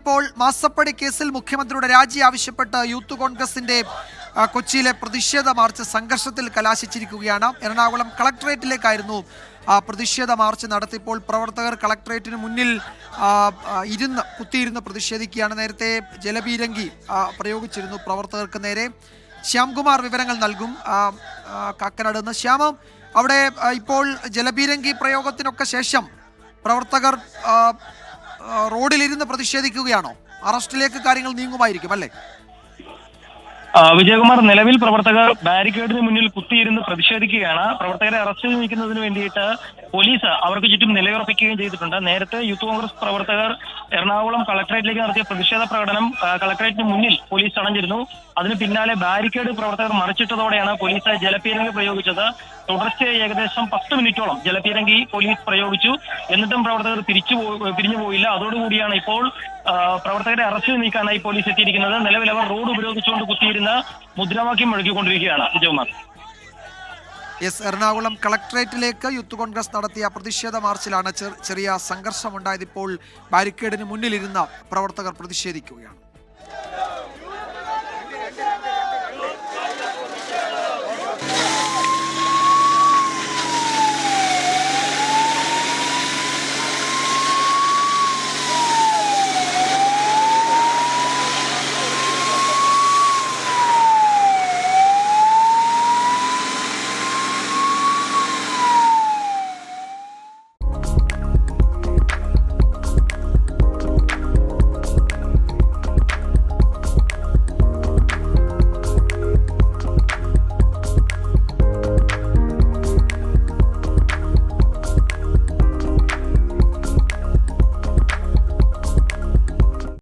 ഇപ്പോൾ മാസപ്പടി കേസിൽ മുഖ്യമന്ത്രിയുടെ രാജി ആവശ്യപ്പെട്ട് യൂത്ത് കോൺഗ്രസിന്റെ കൊച്ചിയിലെ പ്രതിഷേധ മാർച്ച് സംഘർഷത്തിൽ കലാശിച്ചിരിക്കുകയാണ്. എറണാകുളം കളക്ടറേറ്റിലേക്കായിരുന്നു പ്രതിഷേധ മാർച്ച് നടത്തിയപ്പോൾ പ്രവർത്തകർ കളക്ടറേറ്റിന് മുന്നിൽ കുത്തിയിരുന്ന് പ്രതിഷേധിക്കുകയാണ്. നേരത്തെ ജലപീരങ്കി പ്രയോഗിച്ചിരുന്നു പ്രവർത്തകർക്ക് നേരെ. ശ്യാംകുമാർ വിവരങ്ങൾ നൽകും കാക്കനാട് നിന്ന്. ശ്യാമം, അവിടെ ഇപ്പോൾ ജലപീരങ്കി പ്രയോഗത്തിനൊക്കെ ശേഷം പ്രവർത്തകർ റോഡിലിരുന്ന് പ്രതിഷേധിക്കുകയാണോ? അറസ്റ്റിലേക്ക് കാര്യങ്ങൾ നീങ്ങുമായിരിക്കും അല്ലേ? വിജയകുമാർ, നിലവിൽ പ്രവർത്തകർ ബാരിക്കേഡിന് മുന്നിൽ കുത്തിയിരുന്ന് പ്രതിഷേധിക്കുകയാണ്. പ്രവർത്തകരെ അറസ്റ്റ് ചെയ്യുന്നതിന് വേണ്ടിയിട്ട് പോലീസ് അവർക്ക് ചുറ്റും നിലയുറപ്പിക്കുകയും ചെയ്തിട്ടുണ്ട്. നേരത്തെ യൂത്ത് കോൺഗ്രസ് പ്രവർത്തകർ എറണാകുളം കളക്ടറേറ്റിലേക്ക് നടത്തിയ പ്രതിഷേധ പ്രകടനം കളക്ടറേറ്റിന് മുന്നിൽ പോലീസ് തടഞ്ഞിരുന്നു. അതിന് പിന്നാലെ ബാരിക്കേഡ് പ്രവർത്തകർ മറിച്ചിട്ടതോടെയാണ് പോലീസ് ജലപീരങ്കി പ്രയോഗിച്ചത്. തുടർച്ചയായി ഏകദേശം 10 മിനിറ്റോളം ജലപീരങ്കി പോലീസ് പ്രയോഗിച്ചു. എന്നിട്ടും പ്രവർത്തകർ പിരിഞ്ഞു പോയില്ല. അതോടുകൂടിയാണ് ഇപ്പോൾ പ്രവർത്തകരെ അറസ്റ്റ് നീക്കാനായി പോലീസ് എത്തിയിരിക്കുന്നത്. നിലവിൽ അവർ റോഡ് ഉപരോധിച്ചുകൊണ്ട് കുത്തിയിരുന്ന് മുദ്രാവാക്യം മുഴക്കിക്കൊണ്ടിരിക്കുകയാണ്. വിജയകുമാർ. എറണാകുളം കളക്ടറേറ്റിലേക്ക് യൂത്ത് കോൺഗ്രസ് നടത്തിയ പ്രതിഷേധ മാർച്ചിലാണ് ചെറിയ സംഘർഷമുണ്ടായത്. ഇപ്പോൾ ബാരിക്കേഡിന് മുന്നിലിരുന്ന പ്രവർത്തകർ പ്രതിഷേധിക്കുകയാണ്.